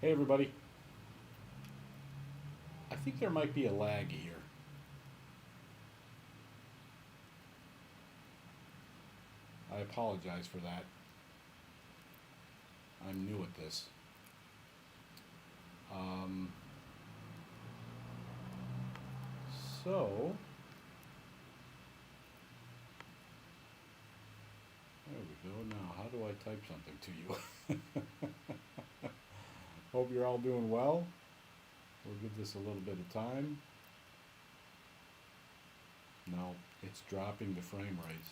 Hey everybody. I think there might be a lag here. I apologize for that. I'm new at this. Um, so, there we go. Now, how do I type something to you? Hope you're all doing well. We'll give this a little bit of time. No, it's dropping the frame rates.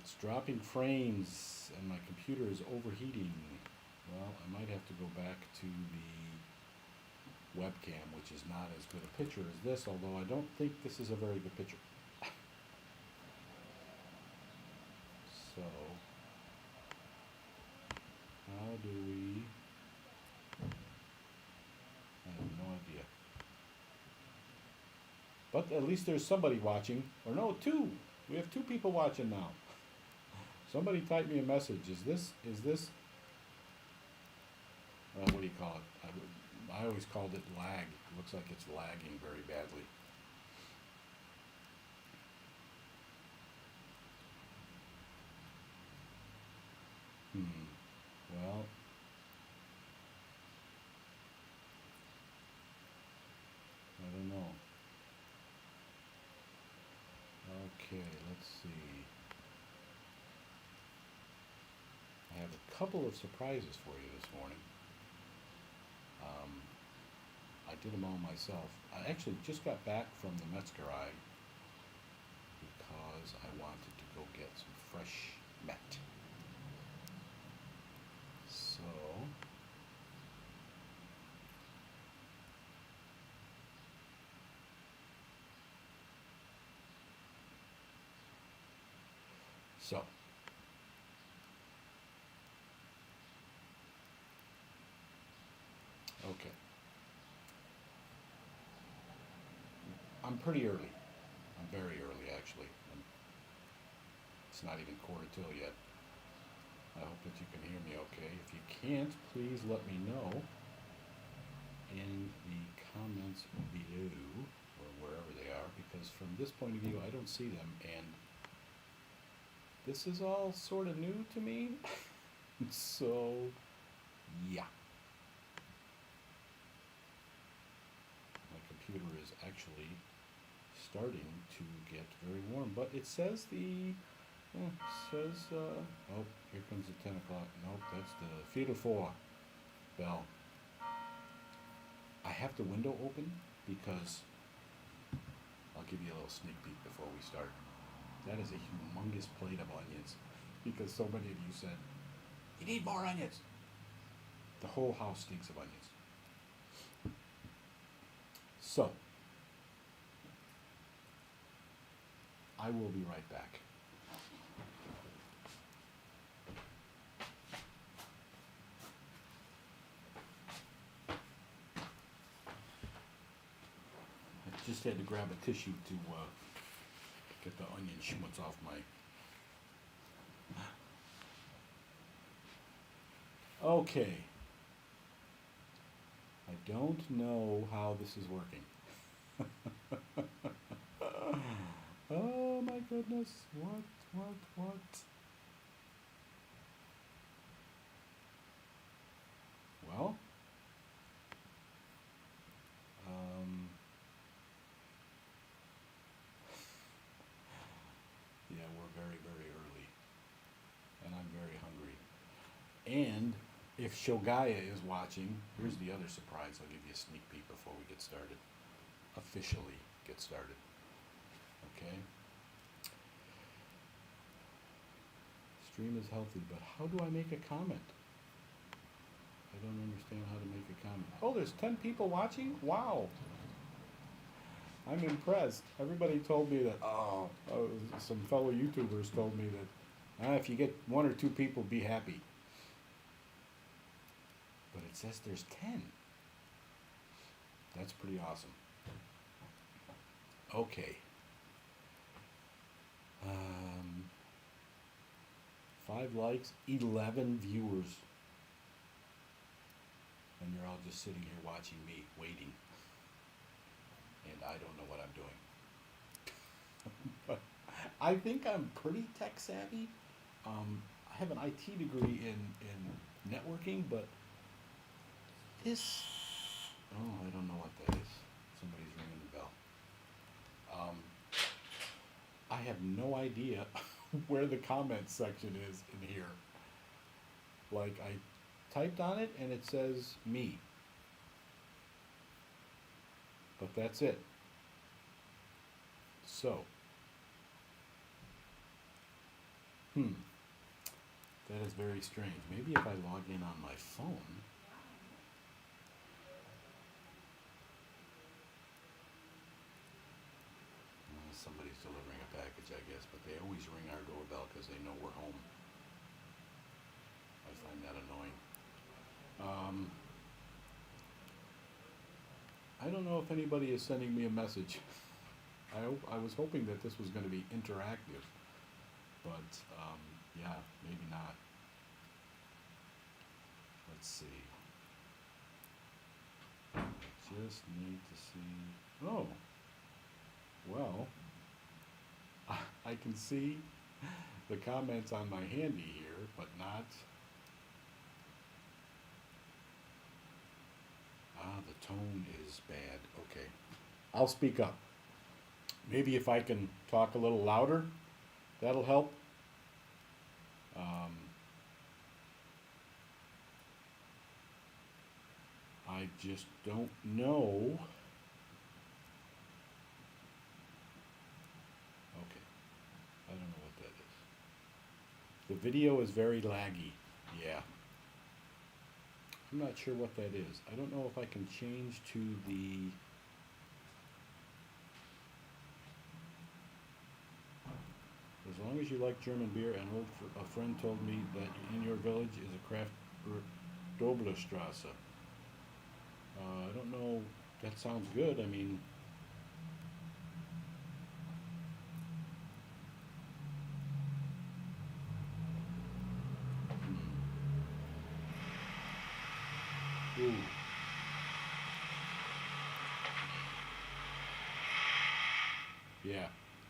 It's dropping frames and my computer is overheating. Well, I might have to go back to the webcam, which is not as good a picture as this, although I don't think this is a very good picture. So, how do we... I have no idea. But at least there's somebody watching. Or no, two. We have two people watching now. Somebody type me a message. Is this, what do you call it? I always called it lag. It looks like it's lagging very badly. Well, I don't know. Okay, let's see. I have a couple of surprises for you this morning. Um, I did them all myself. I actually just got back from the Metzger because I wanted to go get some fresh Met. So, so okay. I'm pretty early. I'm very early actually. It's not even quarter till yet. I hope that you can hear me okay. If you can't, please let me know in the comments below or wherever they are, because from this point of view I don't see them, and this is all sort of new to me. So yeah, my computer is actually starting to get very warm, but it says oh, here comes the 10 o'clock. Nope, that's the Theater 4 bell. I have the window open because I'll give you a little sneak peek before we start. That is a humongous plate of onions because so many of you said, you need more onions. The whole house stinks of onions. So, I will be right back. I just had to grab a tissue to get the onion schmutz off my... Okay. I don't know how this is working. Oh my goodness. What? Well, yeah, we're very, very early. And I'm very hungry. And if Shogaya is watching, here's the other surprise. I'll give you a sneak peek before we get started. Officially get started. Okay? Stream is healthy, but how do I make a comment? I don't understand how to make a comment. Oh, there's 10 people watching? Wow. I'm impressed. Everybody told me that, some fellow YouTubers told me that, if you get one or two people, be happy. But it says there's 10. That's pretty awesome. Okay. 5 likes, 11 viewers. and you're all just sitting here watching me, waiting, and I don't know what I'm doing. But I think I'm pretty tech savvy. I have an IT degree in networking, but this, oh, I don't know what that is. Somebody's ringing the bell. I have no idea where the comments section is in here. Like, I typed on it and it says me. But that's it. So, that is very strange. Maybe if I log in on my phone. Somebody's delivering a package, I guess, but they always ring our doorbell because they know we're home. I find that annoying. I don't know if anybody is sending me a message. I was hoping that this was going to be interactive, but yeah, maybe not. Let's see. I just need to see. Oh, well, I can see the comments on my handy here, but not. The tone is bad. Okay, I'll speak up. Maybe if I can talk a little louder, that'll help. I just don't know. Okay, I don't know what that is. The video is very laggy. Yeah. I'm not sure what that is. I don't know if I can change to the. As long as you like German beer, a friend told me that in your village is a craft brewer, Doblerstrasse. I don't know. That sounds good. I mean, ooh. Yeah,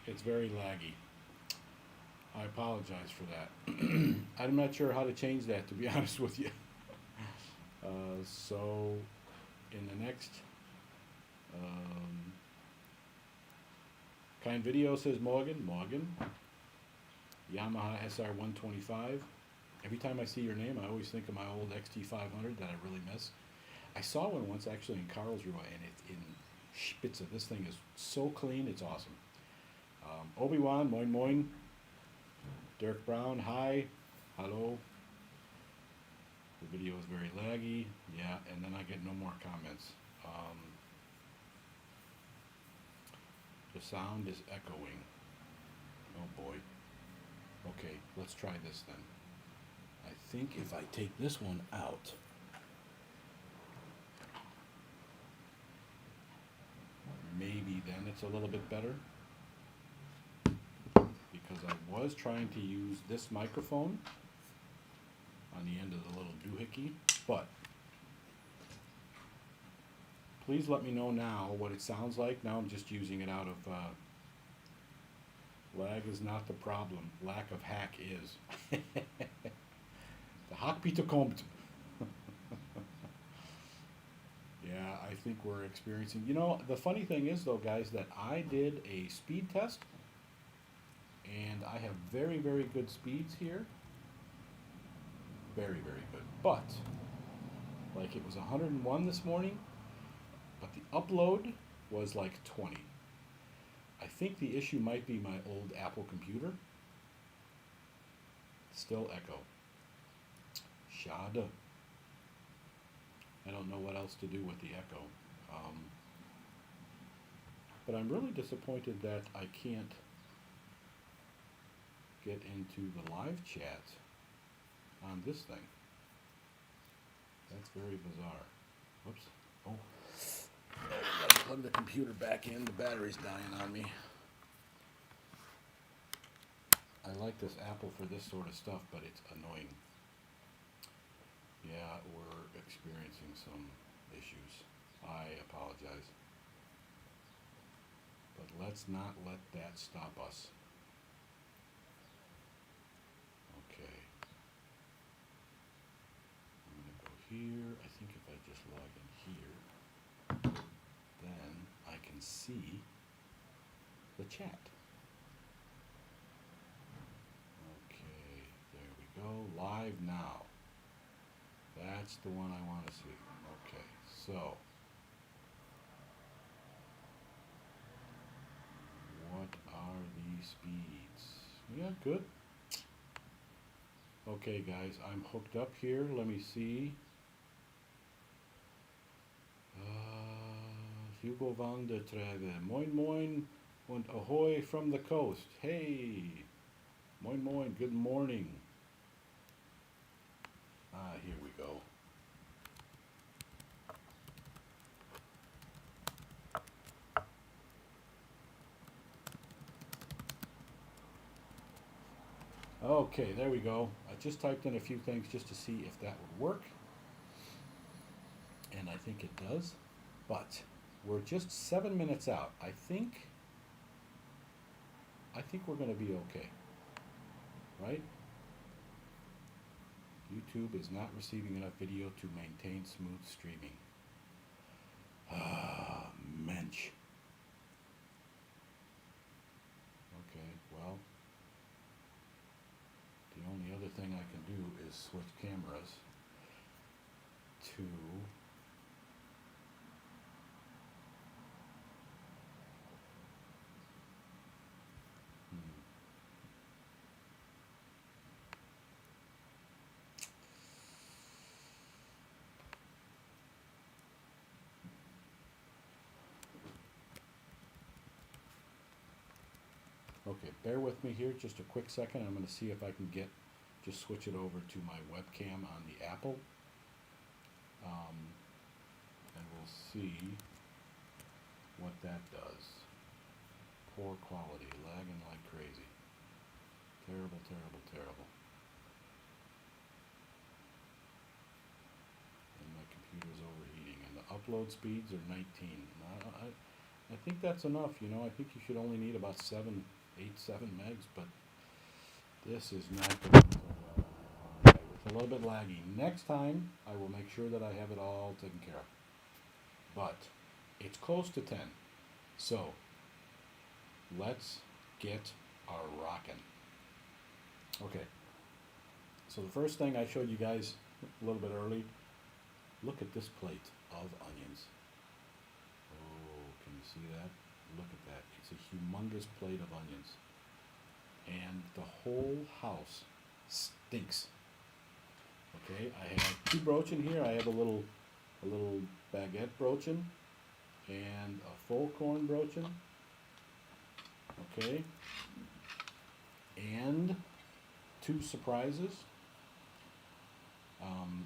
it's very laggy. I apologize for that. I'm not sure how to change that, to be honest with you. So, in the next kind video says Morgan, Yamaha SR 125. Every time I see your name, I always think of my old XT500 that I really miss. I saw one once actually in Karlsruhe, and it's in Spitze. This thing is so clean, it's awesome. Obi-Wan, moin moin. Dirk Brown, hi, hello. The video is very laggy, yeah, and then I get no more comments. The sound is echoing. Oh boy. Okay, let's try this then. I think if I take this one out, maybe then it's a little bit better. Because I was trying to use this microphone on the end of the little doohickey, but please let me know now what it sounds like. Now I'm just using it out of lag is not the problem. Lack of hack is. The Hack bitte kommt. Yeah, I think we're experiencing. You know, the funny thing is though, guys, that I did a speed test, and I have very, very good speeds here. Very, very good. But, like, it was 101 this morning, but the upload was like 20. I think the issue might be my old Apple computer. Still echo. Schade. I don't know what else to do with the echo. But I'm really disappointed that I can't get into the live chat on this thing. That's very bizarre. Whoops. Oh. I gotta plug the computer back in. The battery's dying on me. I like this Apple for this sort of stuff, but it's annoying. Yeah, we're experiencing some issues. I apologize. But let's not let that stop us. Okay. I'm going to go here. I think if I just log in here, then I can see the chat. Okay, there we go. Live now. That's the one I want to see. Okay, so what are these speeds? Yeah, good. Okay, guys, I'm hooked up here. Let me see. Hugo van der Treve. Moin moin und ahoy from the coast. Hey. Moin moin. Good morning. Here we go. Okay, there we go. I just typed in a few things just to see if that would work. And I think it does. But we're just 7 minutes out. I think we're going to be okay. Right? YouTube is not receiving enough video to maintain smooth streaming. Ah, mensch. Okay, well, the only other thing I can do is switch cameras to Okay, bear with me here just a quick second. I'm going to see if I can just switch it over to my webcam on the Apple. And we'll see what that does. Poor quality, lagging like crazy. Terrible, terrible, terrible. And my computer's overheating. And the upload speeds are 19. I think that's enough, you know. I think you should only need about 7 megs, but this is not going so well. Okay, it's a little bit laggy. Next time, I will make sure that I have it all taken care of. But it's close to 10. So, let's get our rockin'. Okay. So the first thing I showed you guys a little bit early, look at this plate of onions. Oh, can you see that? Look at that. It's a humongous plate of onions. And the whole house stinks. Okay, I have 2 brochin here. I have a little baguette brochin and a full corn brochin. Okay. And 2 surprises.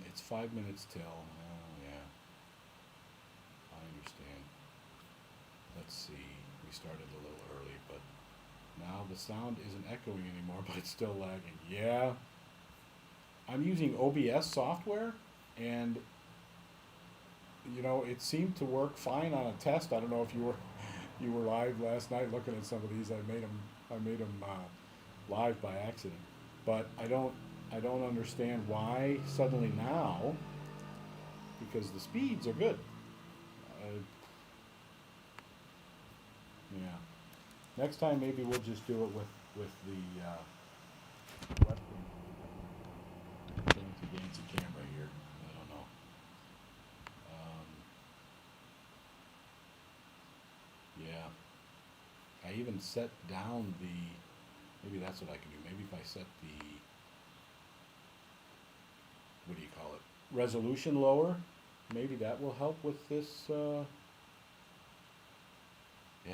It's 5 minutes till. Oh yeah. I understand. Let's see. We started a little early, but now the sound isn't echoing anymore, but it's still lagging. Yeah. I'm using OBS software, and you know, it seemed to work fine on a test. I don't know if you were live last night looking at some of these. I made them live by accident, but I don't understand why suddenly now, because the speeds are good. Yeah. Next time maybe we'll just do it with the webcam. Fancy camera here. I don't know. Yeah. I even set down maybe that's what I can do. Maybe if I set the, what do you call it, resolution lower, maybe that will help with this. Yeah,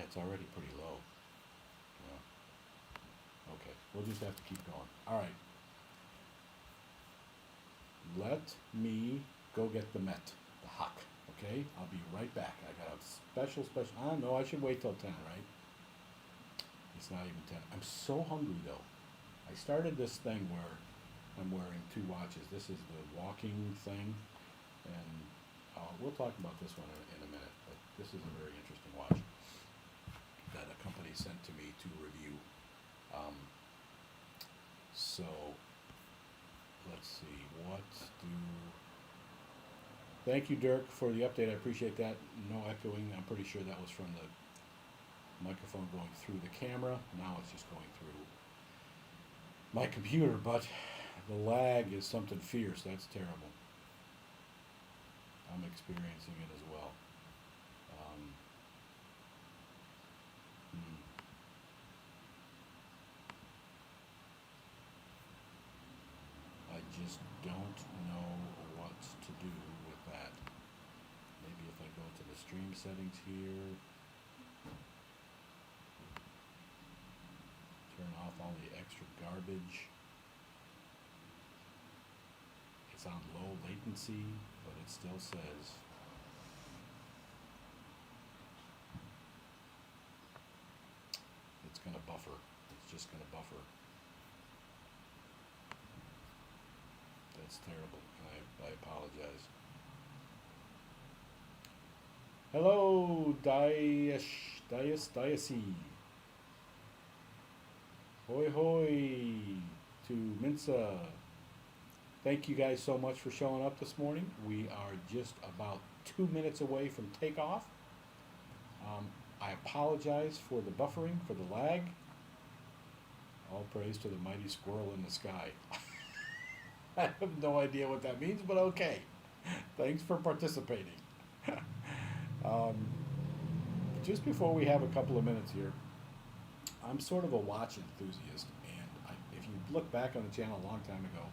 it's already pretty low. Yeah. Okay, we'll just have to keep going. All right. Let me go get the Met, the Huck. Okay, I'll be right back. I got a special. No, I should wait till 10, right? It's not even 10. I'm so hungry though. I started this thing where I'm wearing 2 watches. This is the walking thing, And we'll talk about this one in a minute, but this is a very interesting watch that a company sent to me to review. Um, so let's see, what do... Thank you, Dirk, for the update. I appreciate that. No echoing. I'm pretty sure that was from the microphone going through the camera. Now it's just going through my computer, but the lag is something fierce. That's terrible. I'm experiencing it as well. I just don't know what to do with that. Maybe if I go to the stream settings here, turn off all the extra garbage. It's on low latency, but it still says it's going to buffer. It's just going to buffer. That's terrible, and I apologize. Hello, Diacy. Hoi hoi to Minsa. Thank you guys so much for showing up this morning. We are just about 2 minutes away from takeoff. I apologize for the buffering, for the lag. All praise to the mighty squirrel in the sky. I have no idea what that means, but okay. Thanks for participating. Just before we have a couple of minutes here, I'm sort of a watch enthusiast, and if you look back on the channel a long time ago,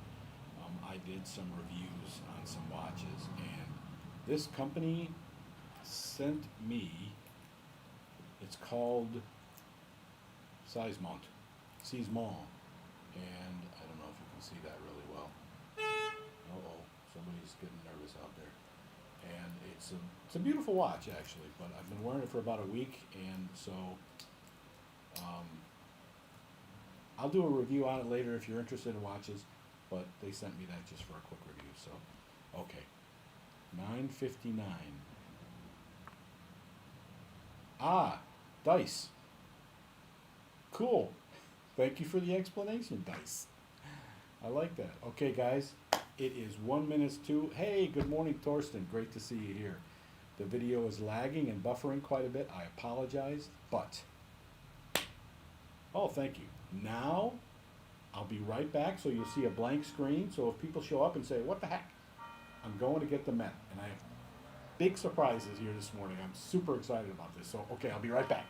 I did some reviews on some watches, and this company sent me, it's called Sizemont, and I don't know if you can see that really well. Uh-oh, somebody's getting nervous out there. And it's a beautiful watch, actually, but I've been wearing it for about a week, and so I'll do a review on it later if you're interested in watches, but they sent me that just for a quick review. So okay, $9.59. Dice. Cool. Thank you for the explanation, Dice. I like that. Okay, guys, it is 1 minute to... Hey, good morning, Thorsten. Great to see you here. The video is lagging and buffering quite a bit. I apologize, but... Oh, thank you. Now, I'll be right back, so you'll see a blank screen. So if people show up and say, what the heck? I'm going to get the Met, and I have big surprises here this morning. I'm super excited about this. So, okay, I'll be right back.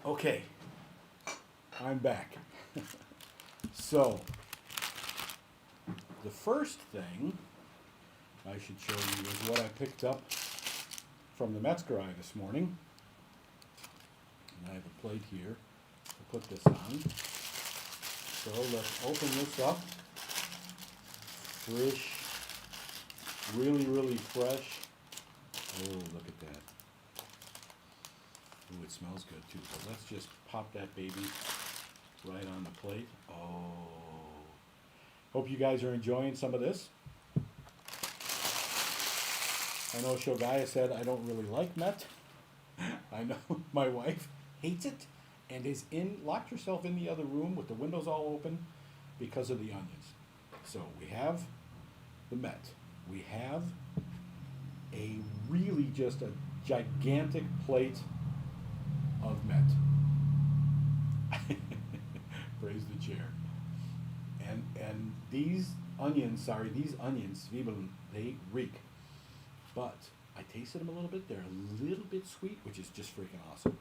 Okay, I'm back. So, the first thing I should show you is what I picked up from the Metzger this morning. And I have a plate here to put this on. So let's open this up. Fresh, really, really fresh. Oh, look at that. Ooh, it smells good too. So let's just pop that baby right on the plate. Oh, hope you guys are enjoying some of this. I know Shogaya said I don't really like Met. I know my wife hates it and is locked herself in the other room with the windows all open because of the onions. So we have the Met. We have a really just a gigantic plate of Met. Praise the chair. And these onions, Zwiebeln, they reek. But I tasted them a little bit. They're a little bit sweet, which is just freaking awesome.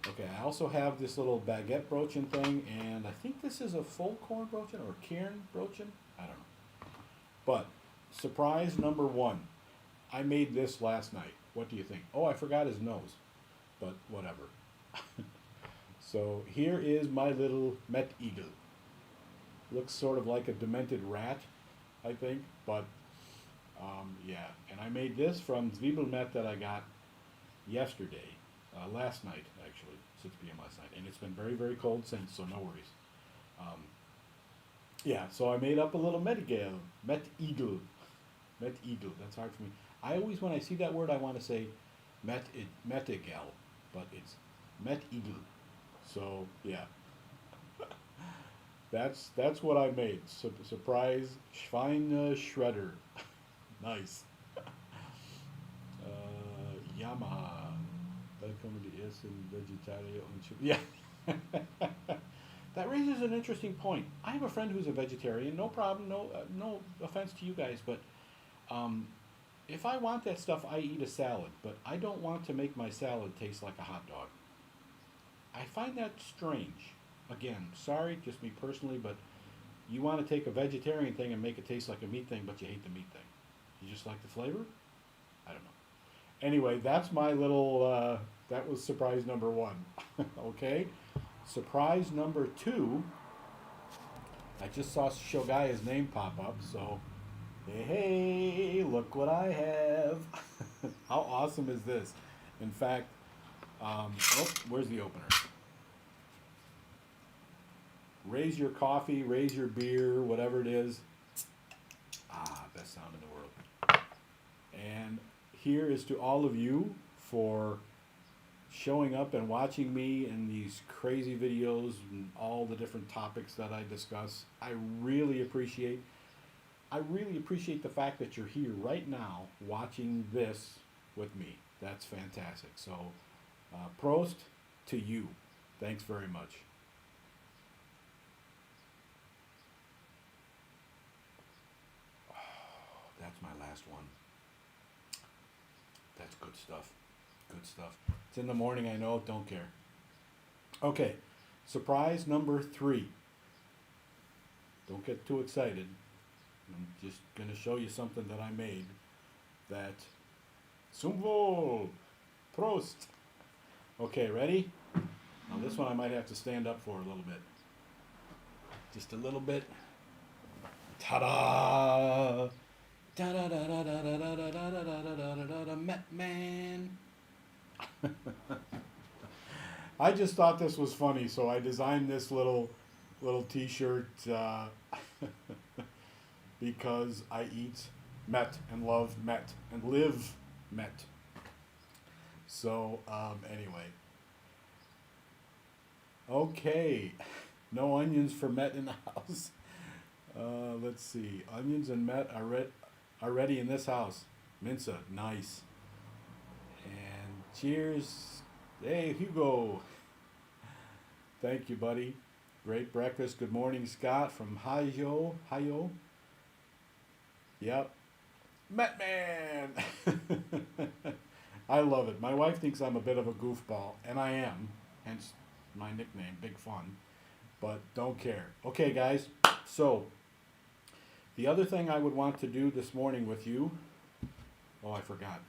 Okay, I also have this little baguette broachin thing, and I think this is a full corn broachin or cairn broachin. I don't know. But surprise number one, I made this last night. What do you think? Oh, I forgot his nose, but whatever. So here is my little Met eagle. Looks sort of like a demented rat, I think, but yeah. And I made this from Zwiebelmet that I got yesterday, last night actually, 6 p.m. last night, and it's been very, very cold since, so no worries. Um, yeah, so I made up a little Met eagle, Met eagle, Met eagle. That's hard for me. I always, when I see that word, I want to say Metigel, but it's Met eagle. So yeah, that's what I made. Surprise Schweine Shredder. Nice. Yamaha. Welcome to Essen Vegetarian. Yeah. That raises an interesting point. I have a friend who's a vegetarian. No problem. No offense to you guys, but if I want that stuff, I eat a salad. But I don't want to make my salad taste like a hot dog. I find that strange. Again, sorry, just me personally, but you want to take a vegetarian thing and make it taste like a meat thing, but you hate the meat thing. You just like the flavor? I don't know. Anyway, that's my little, that was surprise number one. Okay? Surprise number two, I just saw Shogaya's name pop up, so hey, look what I have. How awesome is this? In fact, oh, where's the opener? Raise your coffee, raise your beer, whatever it is. Ah, best sound in the world. And here is to all of you for showing up and watching me in these crazy videos and all the different topics that I discuss. I really appreciate the fact that you're here right now watching this with me. That's fantastic. So, Prost to you. Thanks very much. That's my last one. That's good stuff. Good stuff. It's in the morning, I know, don't care. Okay, surprise number three. Don't get too excited. I'm just going to show you something that I made that... Zum Wohl! Prost! Okay, ready? Now this one I might have to stand up for a little bit. Just a little bit. Ta-da! Met man. I just thought this was funny, so I designed this little T-shirt because I eat Met and love Met and live Met. So anyway, okay, no onions for Met in the house. Let's see, onions and Met are ready in this house. Mince, nice. And cheers. Hey, Hugo. Thank you, buddy. Great breakfast. Good morning, Scott from Hayo. Yep. Met Man. I love it. My wife thinks I'm a bit of a goofball, and I am. Hence my nickname, BigFun. But don't care. Okay, guys. So, the other thing I would want to do this morning with you... Oh, I forgot.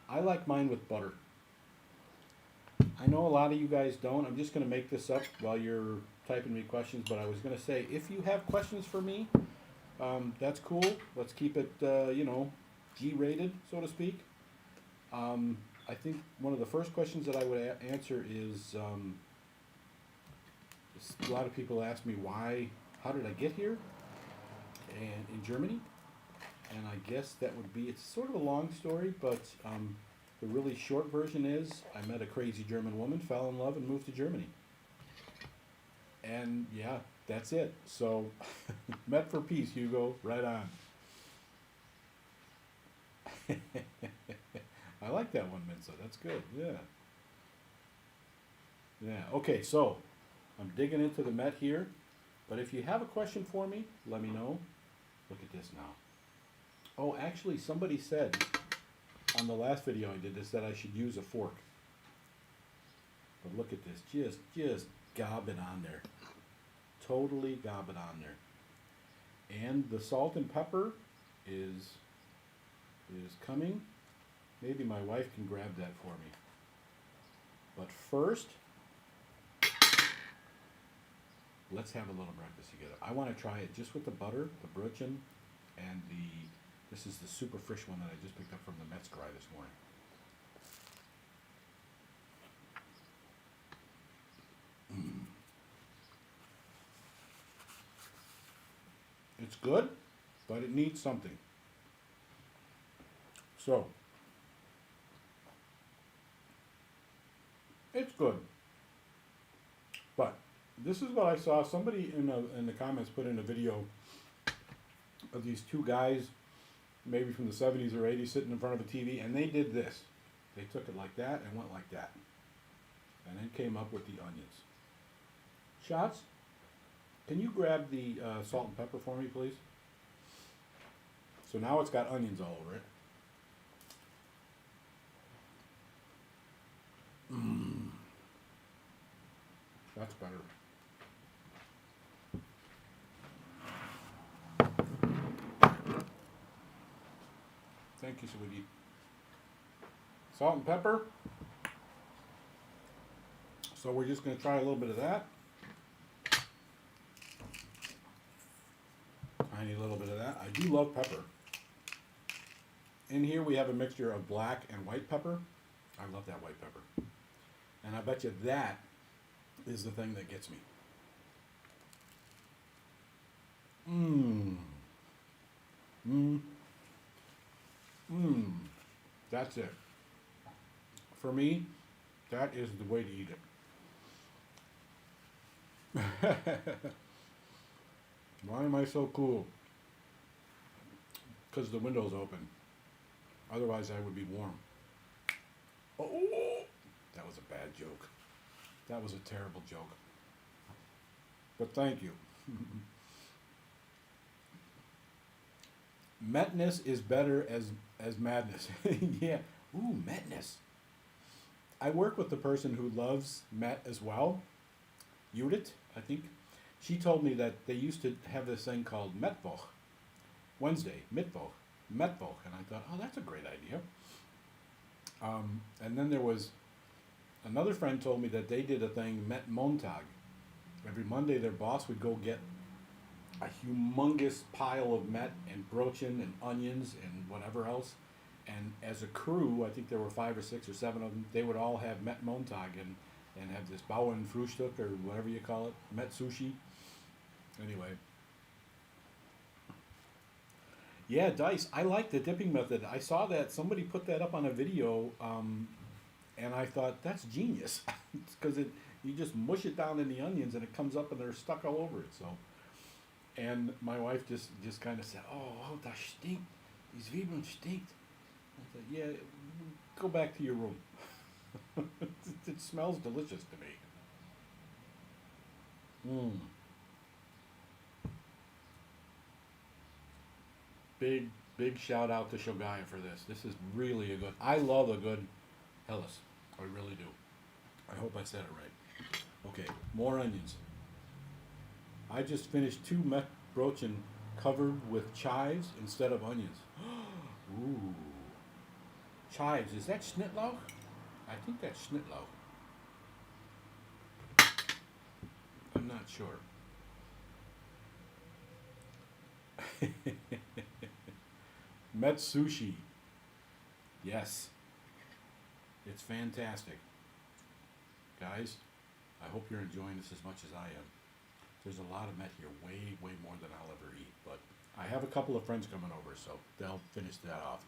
I like mine with butter. I know a lot of you guys don't. I'm just going to make this up while you're typing me questions, but I was going to say, if you have questions for me, that's cool. Let's keep it, G-rated, so to speak. I think one of the first questions that I would answer is, a lot of people ask me how did I get here and in Germany? And I guess that would be, it's sort of a long story, but the really short version is I met a crazy German woman, fell in love, and moved to Germany. And yeah, that's it. So, met for peace, Hugo. Right on. I like that one, Minsa. That's good. Yeah. Yeah. Okay, so I'm digging into the Met here. But if you have a question for me, let me know. Look at this now. Oh, actually, somebody said on the last video I did is that I should use a fork. But look at this, just gob it on there. Totally gob it on there. And the salt and pepper is coming. Maybe my wife can grab that for me. But first, let's have a little breakfast together. I want to try it just with the butter, the brötchen, and this is the super fresh one that I just picked up from the Mets guy this morning. It's good, but it needs something. So, it's good. But this is what I saw. Somebody in the comments put in a video of these two guys, maybe from the 70s or 80s, sitting in front of a TV, and they did this. They took it like that and went like that. And then came up with the onions. Shots, can you grab the salt and pepper for me, please? So now it's got onions all over it. That's better. Thank you, sweetie. Salt and pepper. So we're just going to try a little bit of that. Tiny little bit of that. I do love pepper. In here we have a mixture of black and white pepper. I love that white pepper. And I bet you that is the thing that gets me. That's it. For me, that is the way to eat it. Why am I so cool? Because the window's open. Otherwise I would be warm. Oh, that was a bad joke. That was a terrible joke. But thank you. Mettness is better as madness. Yeah. Ooh, Mettness. I work with the person who loves Mett as well. Judith, I think. She told me that they used to have this thing called Mettwoch. Wednesday, Mittwoch. Mettwoch. And I thought, oh, that's a great idea. And then there was another friend told me that they did a thing, Mett Montag. Every Monday their boss would go get a humongous pile of Mett and brötchen and onions and whatever else. And as a crew, I think there were 5 or 6 or 7 of them, they would all have Mett Montag and have this Mett Frühstück or whatever you call it, Mett sushi. Anyway. Yeah, Dice, I like the dipping method. I saw that somebody put that up on a video, and I thought, that's genius. Because you just mush it down in the onions and it comes up and they're stuck all over it. So, and my wife just kind of said, oh, das stinkt. Die Zwiebeln stinkt. I said, yeah, go back to your room. It smells delicious to me. Big shout out to Shogaya for this. This is really a good. I love a good Hellas. I really do. I hope I said it right. Okay, more onions. I just finished 2 Mett brötchen covered with chives instead of onions. Ooh. Chives, is that Schnittlauch? I think that's Schnittlauch. I'm not sure. Mett sushi. Yes. It's fantastic. Guys, I hope you're enjoying this as much as I am. There's a lot of Mett here, way more than I'll ever eat. But I have a couple of friends coming over, so they'll finish that off.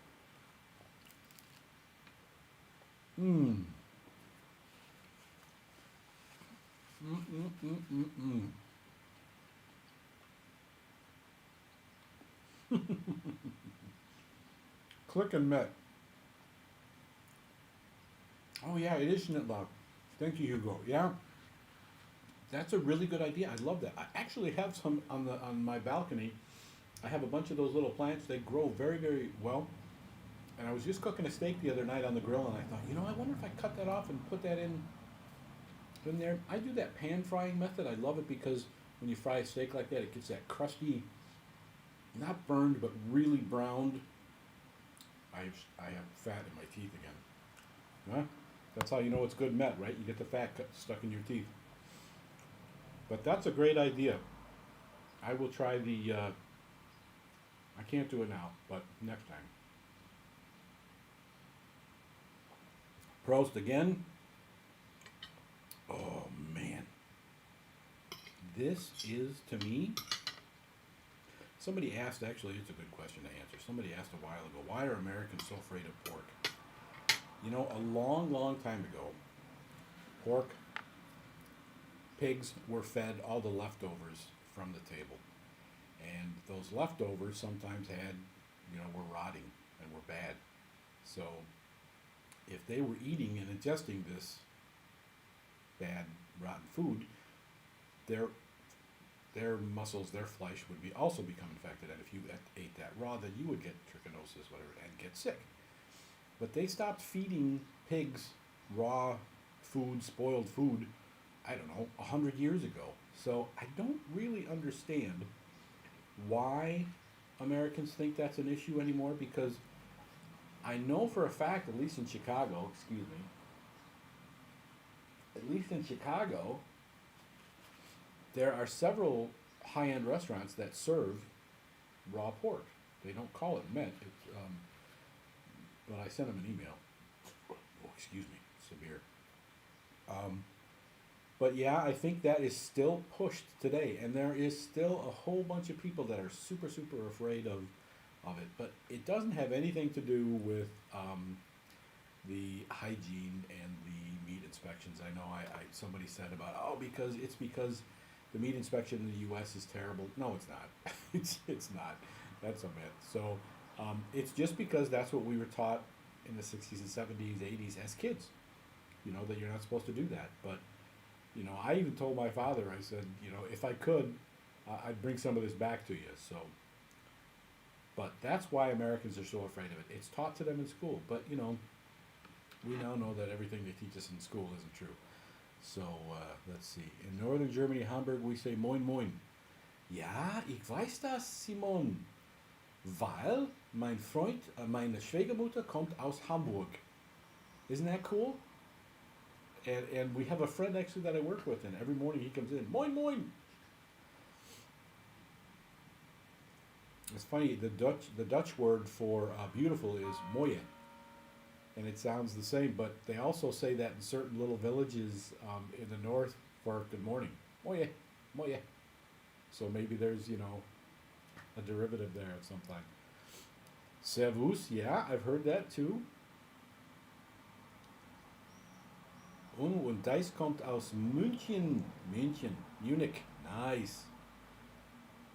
Click and Mett. Oh yeah, it is Schnittlauch. Thank you, Hugo. Yeah, that's a really good idea. I love that. I actually have some on my balcony. I have a bunch of those little plants. They grow very well, And I was just cooking a steak the other night on the grill, and I thought, I wonder if I cut that off and put that in there. I do that pan frying method. I love it because when you fry a steak like that, it gets that crusty, not burned, but really browned. I have fat in my teeth again. Huh? That's how you know it's good Mett, right? You get the fat stuck in your teeth. But that's a great idea. I will try the. I can't do it now, but next time. Prost again. Oh man, this is to me. Somebody asked. Actually, it's a good question to answer. Somebody asked a while ago, why are Americans so afraid of pork? A long, long time ago, pork, pigs were fed all the leftovers from the table. And those leftovers sometimes were rotting and were bad. So if they were eating and ingesting this bad, rotten food, their muscles, their flesh would also become infected. And if you ate that raw, then you would get trichinosis, whatever, and get sick. But they stopped feeding pigs raw food, spoiled food, I don't know, 100 years ago. So I don't really understand why Americans think that's an issue anymore, because I know for a fact, at least in Chicago, there are several high-end restaurants that serve raw pork. They don't call it Mett, but I sent them an email. Oh, excuse me, severe. But yeah, I think that is still pushed today, and there is still a whole bunch of people that are super, super afraid of it. But it doesn't have anything to do with the hygiene and the meat inspections. I know somebody said about because the meat inspection in the U.S. is terrible. No, it's not. it's not. That's a myth. So it's just because that's what we were taught in the 60s and 70s, 80s as kids. That you're not supposed to do that. But I even told my father. I said, if I could, I'd bring some of this back to you. So. But that's why Americans are so afraid of it. It's taught to them in school. But we now know that everything they teach us in school isn't true. So, let's see. In northern Germany, Hamburg, we say Moin Moin. Ja, ich weiß das, Simon. Weil mein Freund, meine Schwiegermutter kommt aus Hamburg. Isn't that cool? And we have a friend actually that I work with, and every morning he comes in, Moin Moin. It's funny, the Dutch word for beautiful is mooie. And it sounds the same, but they also say that in certain little villages in the north for good morning. Mooie, mooie. So maybe there's, a derivative there at some time. Servus, yeah, I've heard that too. Und dies kommt aus München. Munich. Nice.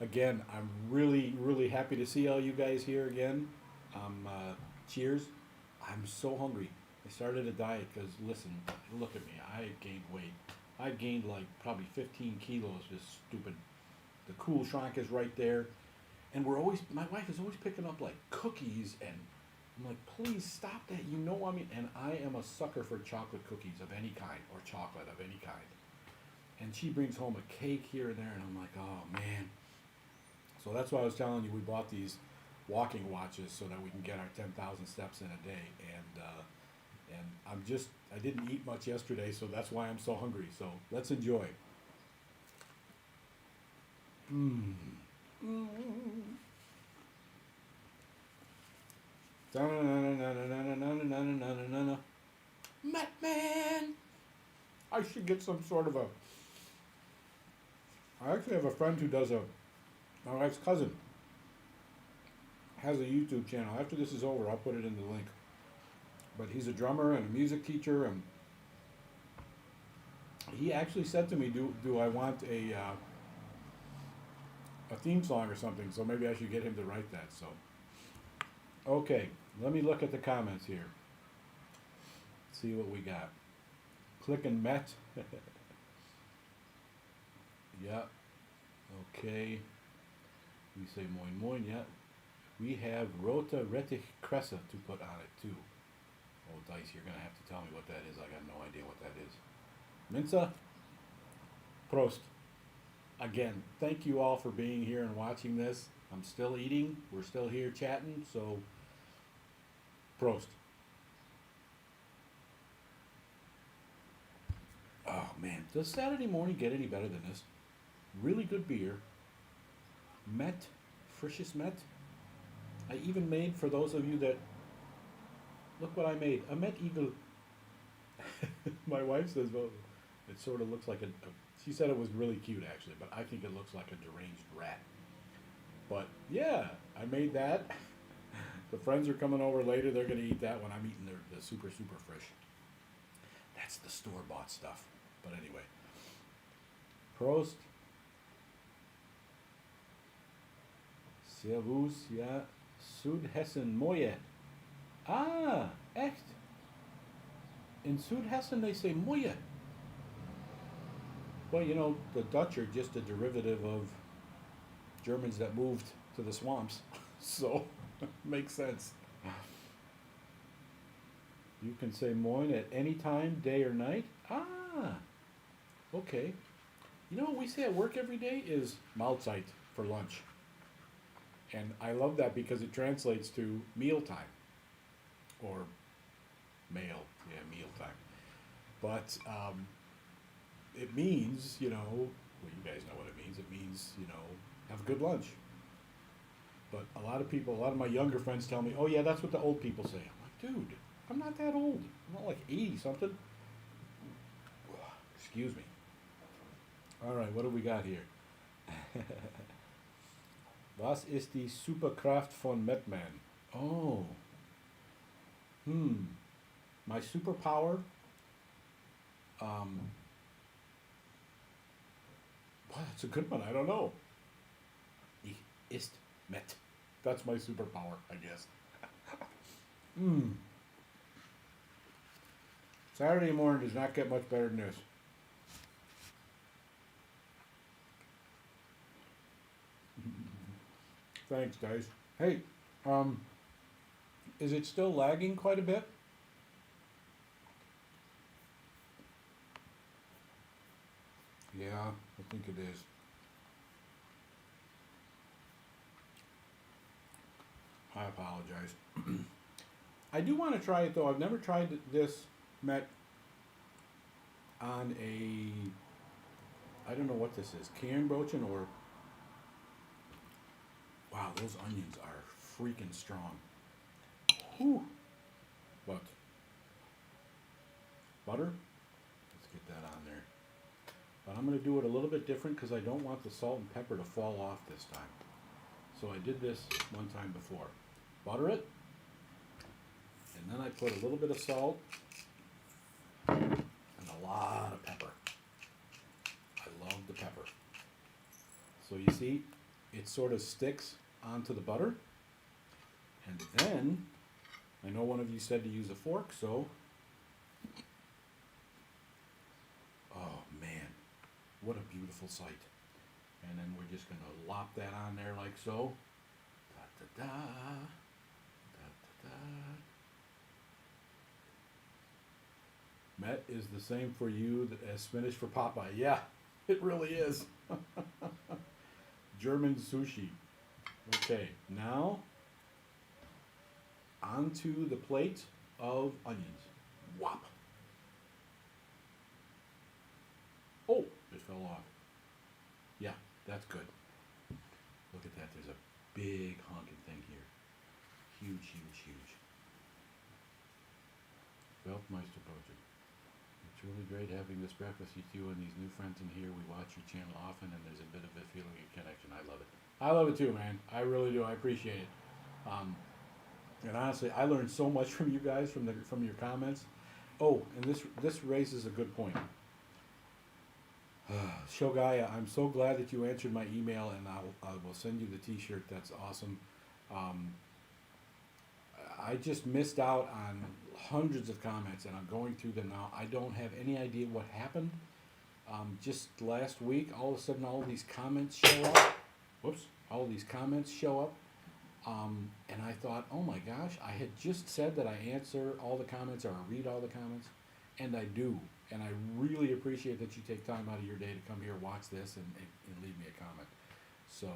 Again, I'm really, really happy to see all you guys here again. Cheers. I'm so hungry. I started a diet because, listen, look at me. I gained weight. I gained like probably 15 kilos. Just stupid. The cool Schrank is right there. And my wife is always picking up like cookies, and I'm like, please stop that. And I am a sucker for chocolate cookies of any kind, or chocolate of any kind. And she brings home a cake here and there, and I'm like, oh man. So that's why I was telling you we bought these walking watches so that we can get our 10,000 steps in a day. And I didn't eat much yesterday, so that's why I'm so hungry. So let's enjoy. Mett Man! I should get some sort of I actually have a friend who does my wife's cousin has a YouTube channel. After this is over, I'll put it in the link. But he's a drummer and a music teacher, and he actually said to me, do I want a theme song or something? So maybe I should get him to write that. So, okay, let me look at the comments here. See what we got. Clicking Mett. Yeah. Okay. We say moin moin, yeah. We have Rota Rettich Kresse to put on it too. Oh, Dice, you're gonna have to tell me what that is. I got no idea what that is. Minza, Prost. Again, thank you all for being here and watching this. I'm still eating. We're still here chatting, so Prost. Oh man, does Saturday morning get any better than this? Really good beer. Mett, Frisches Mett. I even made, for those of you that, look what I made, a Mett Eagle. My wife says, well, it sort of looks like she said it was really cute actually, but I think it looks like a deranged rat. But yeah, I made that. The friends are coming over later, they're going to eat that one. I'm eating the super, super fresh. That's the store-bought stuff. But anyway. Prost. Servus, ja. Südhessen, Moje. Ah, echt? In Südhessen they say Moje. Well, you know, the Dutch are just a derivative of Germans that moved to the swamps. So, makes sense. You can say moin at any time, day or night. Ah, okay. You know what we say at work every day is Mahlzeit for lunch. And I love that because it translates to mealtime. Or meal time. But it means, you know, well, you guys know what it means. It means, you know, have a good lunch. But a lot of my younger friends tell me, oh yeah, that's what the old people say. I'm like, dude, I'm not that old. I'm not like 80 something. Excuse me. All right, what do we got here? Was ist die Superkraft von Mettman? Oh. My superpower? Well, that's a good one. I don't know. Ich ist Mett. That's my superpower, I guess. Saturday morning does not get much better than this. Thanks, guys. Hey, is it still lagging quite a bit? Yeah, I think it is. I apologize. I do want to try it though. I've never tried this Mett on I don't know what this is, Kernbrötchen or, wow, those onions are freaking strong. Whew. What? Butter? Let's get that on there. But I'm going to do it a little bit different because I don't want the salt and pepper to fall off this time. So I did this one time before. Butter it, and then I put a little bit of salt and a lot of pepper. I love the pepper. So you see, it sort of sticks onto the butter. And then, I know one of you said to use a fork, so, oh man, what a beautiful sight. And then we're just going to lop that on there like so. Da, da, da. Mett is the same for you as spinach for Popeye. Yeah, it really is. German sushi. Okay, now onto the plate of onions. Whop. Oh, it fell off. Yeah, that's good. Look at that. There's a big honking thing here. Huge, huge, huge. Weltmeister project. It's really great having this breakfast with you and these new friends in here. We watch your channel often and there's a bit of a feeling of connection. I love it. I love it too, man. I really do. I appreciate it. And honestly, I learned so much from you guys from your comments. Oh, and this raises a good point. Shogaya, I'm so glad that you answered my email, and I will send you the T-shirt. That's awesome. I just missed out on hundreds of comments, and I'm going through them now. I don't have any idea what happened. Just last week, all of a sudden, all of these comments show up. Whoops! All of these comments show up, And I thought, oh my gosh, I had just said that I answer all the comments or I read all the comments, and I do. And I really appreciate that you take time out of your day to come here, watch this, and leave me a comment. So,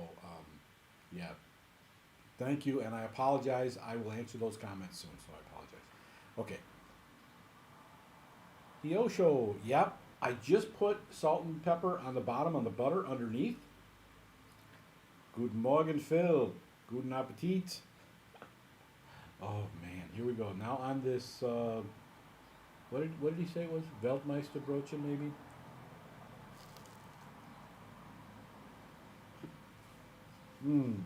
yeah, thank you, and I apologize. I will answer those comments soon, so I apologize. Okay. The Osho, yep. I just put salt and pepper on the bottom on the butter underneath. Guten Morgen, Phil. Guten Appetit. Oh man, here we go. Now on this, what did he say it was? Weltmeisterbrötchen maybe? Mmm.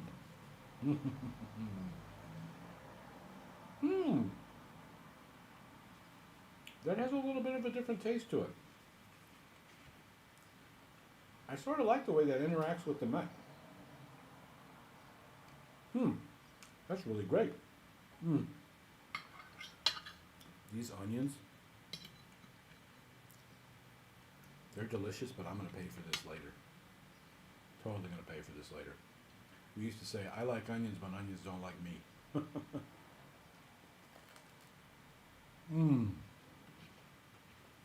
Mmm. That has a little bit of a different taste to it. I sort of like the way that interacts with the Met. Hmm. That's really great. Hmm. These onions, they're delicious, but I'm going to pay for this later. Totally going to pay for this later. We used to say, I like onions, but onions don't like me. Mmm.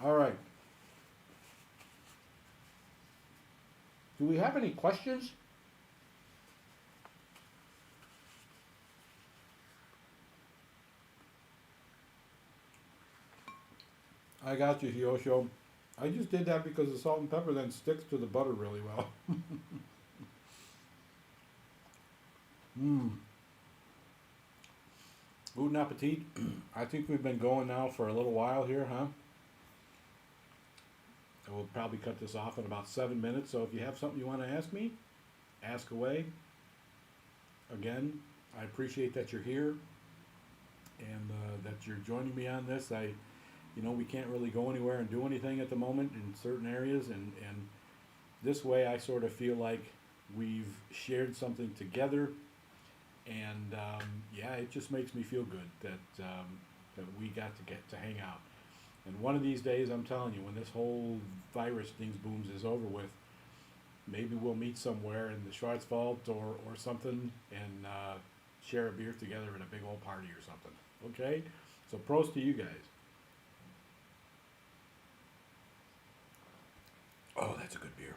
All right. Do we have any questions? I got you, Hyosho. I just did that because the salt and pepper then sticks to the butter really well. Mmm. Guten Appetit. I think we've been going now for a little while here, huh? And we'll probably cut this off in about 7 minutes. So if you have something you want to ask me, ask away. Again, I appreciate that you're here and that you're joining me on this. We can't really go anywhere and do anything at the moment in certain areas, and this way I sort of feel like we've shared something together, and yeah, it just makes me feel good that we got to get to hang out. And one of these days, I'm telling you, when this whole virus things booms is over with, maybe we'll meet somewhere in the Schwarzwald or something and share a beer together at a big old party or something. Okay? So prost to you guys. Oh, that's a good beer.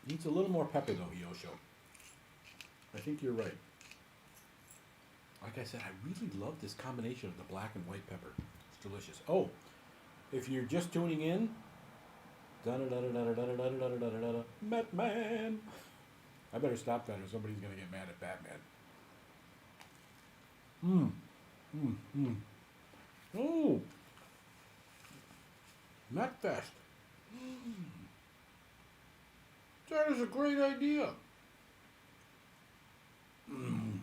Needs a little more pepper though, Hyosho. I think you're right. Like I said, I really love this combination of the black and white pepper. It's delicious. Oh, if you're just tuning in, Met Man. I better stop that or somebody's gonna get mad at Batman. Mmm. Mmm. Mmm. Oh, Mettfest. That is a great idea. Mm.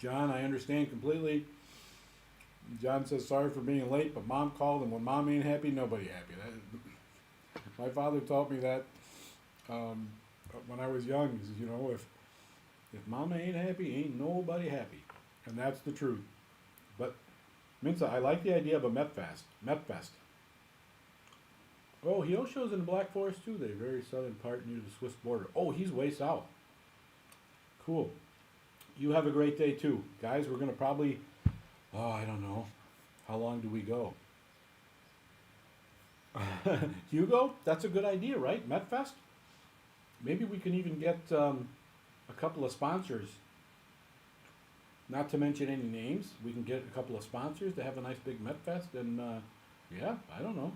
John, I understand completely. John says sorry for being late, but mom called, and when mom ain't happy, nobody happy. My father taught me that um, when I was young. He says, if mama ain't happy, ain't nobody happy, and that's the truth. But Minza, I like the idea of a Mettfest. Oh, Hyosho's in the Black Forest too. The very southern part near the Swiss border. Oh, he's way south. Cool. You have a great day too, guys. We're gonna probably, I don't know, how long do we go? Hugo, that's a good idea, right? Mettfest. Maybe we can even get a couple of sponsors. Not to mention any names, we can get a couple of sponsors to have a nice big Mettfest, and yeah, I don't know.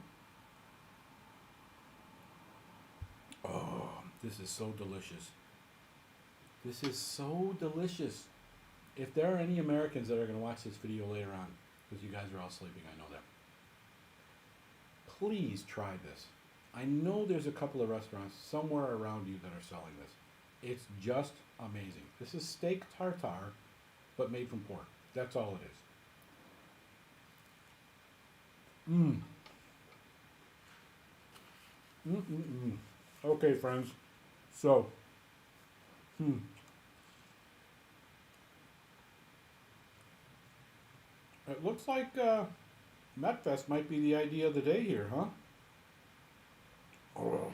Oh, this is so delicious. This is so delicious. If there are any Americans that are going to watch this video later on, because you guys are all sleeping, I know that, please try this. I know there's a couple of restaurants somewhere around you that are selling this. It's just amazing. This is steak tartare, but made from pork. That's all it is. Mmm. Mm-mm-mm. Okay, friends. So, it looks like Mettfest might be the idea of the day here, huh? Oh,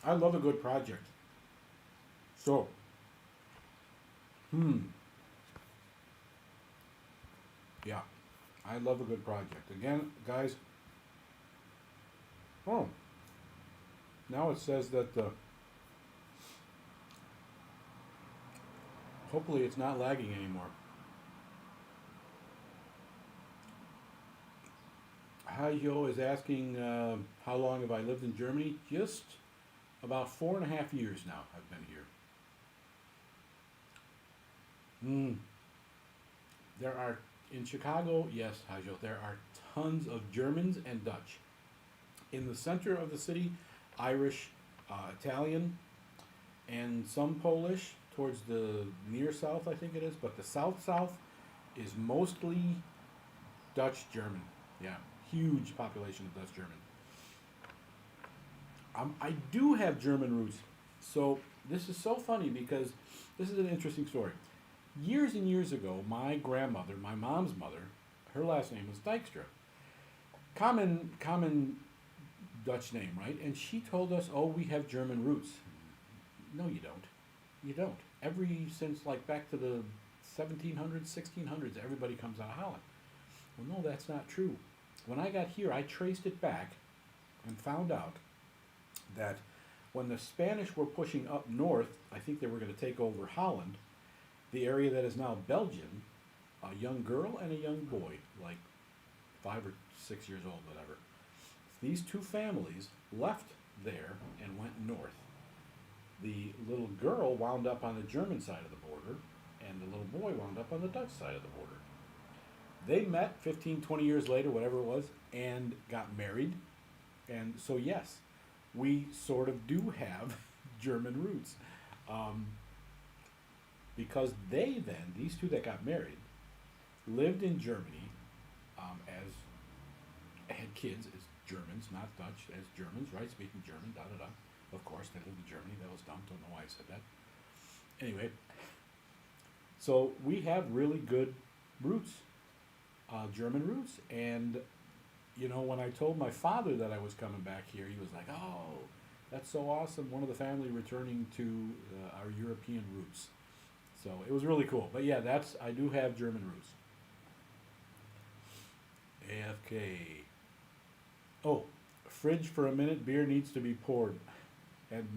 I love a good project. So, hmm, yeah, I love a good project. Again, guys, oh, now it says that hopefully it's not lagging anymore. Hajo is asking how long have I lived in Germany? Just about 4.5 years now I've been here. Mm, there are, in Chicago, yes, Hajo, there are tons of Germans and Dutch. In the center of the city, Irish, Italian, and some Polish towards the near south, I think it is, but the south south is mostly Dutch German. Yeah, huge population of Dutch German. I do have German roots, so this is so funny because this is an interesting story. Years and years ago, my grandmother, my mom's mother, her last name was Dykstra. Common Dutch name, right? And she told us, "Oh, we have German roots." No, you don't. You don't. Every since like back to the 1700s, 1600s, everybody comes out of Holland. Well, no, that's not true. When I got here, I traced it back and found out that when the Spanish were pushing up north, I think they were going to take over Holland, the area that is now Belgium, a young girl and a young boy, like 5 or 6 years old, whatever. These two families left there and went north. The little girl wound up on the German side of the border, and the little boy wound up on the Dutch side of the border. They met 15, 20 years later, whatever it was, and got married. And so, yes, we sort of do have German roots. Um, because they then, these two that got married, lived in Germany as had kids as Germans, not Dutch, as Germans, right? Speaking German, da da da. Of course, they lived in Germany. That was dumb. Don't know why I said that. Anyway, so we have really good roots, German roots. And, you know, when I told my father that I was coming back here, he was like, "Oh, that's so awesome. One of the family returning to our European roots." So it was really cool. But yeah, I do have German roots. AFK. Oh, fridge for a minute. Beer needs to be poured. And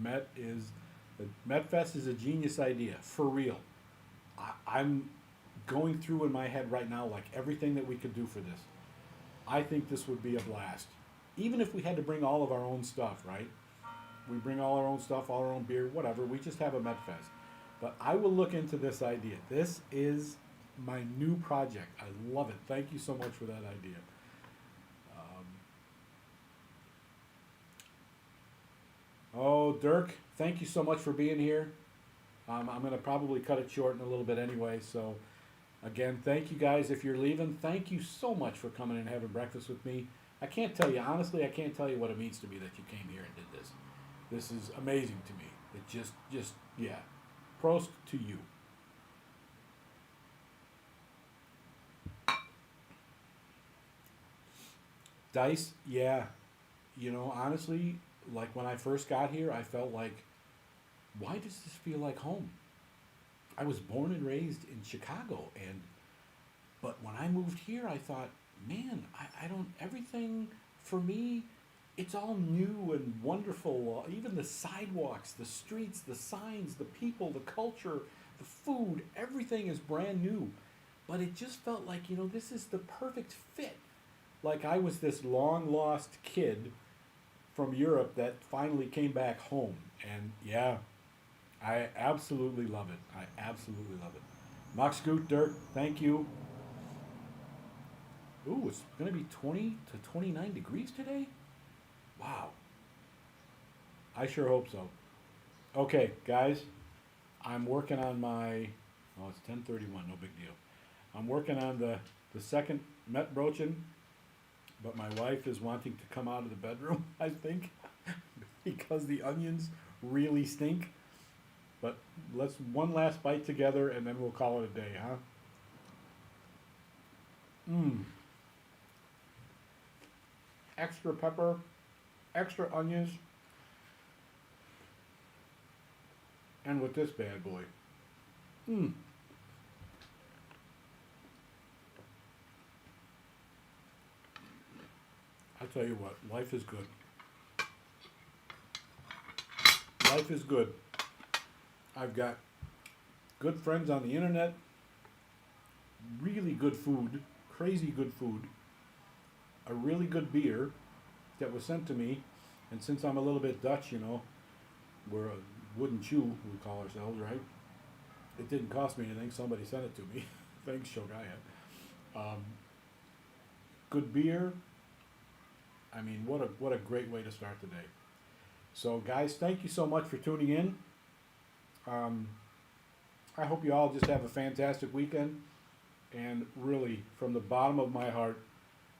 Mettfest is a genius idea, for real. I'm going through in my head right now like everything that we could do for this. I think this would be a blast. Even if we had to bring all of our own stuff, right? We bring all our own stuff, all our own beer, whatever. We just have a Mettfest. But I will look into this idea. This is my new project. I love it. Thank you so much for that idea. Um, oh, Dirk, thank you so much for being here. I'm going to probably cut it short in a little bit anyway. So, again, thank you guys. If you're leaving, thank you so much for coming and having breakfast with me. I can't tell you, honestly, I can't tell you what it means to me that you came here and did this. This is amazing to me. It just, yeah. Prost to you. Dice, yeah. You know, honestly, like when I first got here, I felt like, why does this feel like home? I was born and raised in Chicago, but when I moved here, I thought, man, I don't, everything for me, it's all new and wonderful. Even the sidewalks, the streets, the signs, the people, the culture, the food, everything is brand new. But it just felt like, you know, this is the perfect fit. Like I was this long lost kid from Europe that finally came back home. And yeah, I absolutely love it. I absolutely love it. Max Scoot Dirt, thank you. Ooh, it's going to be 20 to 29 degrees today? Wow. I sure hope so. Okay, guys, I'm working on my, oh, it's 10:31, no big deal. I'm working on the second Met Brochen, but my wife is wanting to come out of the bedroom, I think, because the onions really stink. But let's one last bite together and then we'll call it a day, huh? Mmm. extra pepper, extra onions, and with this bad boy. Mmm. I tell you what, life is good. Life is good. I've got good friends on the internet, really good food, crazy good food, a really good beer that was sent to me, and since I'm a little bit Dutch, we're a wooden chew, we call ourselves, right? It didn't cost me anything, somebody sent it to me. Thanks, Shogaya. Um, Good beer. I mean, what a great way to start the day. So, guys, thank you so much for tuning in. Um, I hope you all just have a fantastic weekend. And really, from the bottom of my heart,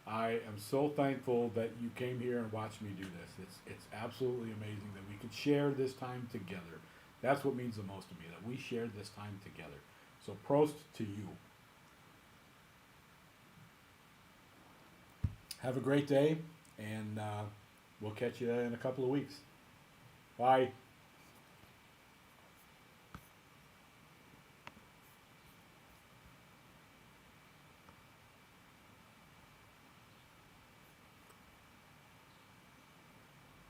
I am so thankful that you came here and watched me do this. It's absolutely amazing that we could share this time together. That's what means the most to me, that we shared this time together. So, prost to you. Have a great day, and we'll catch you in a couple of weeks. Bye.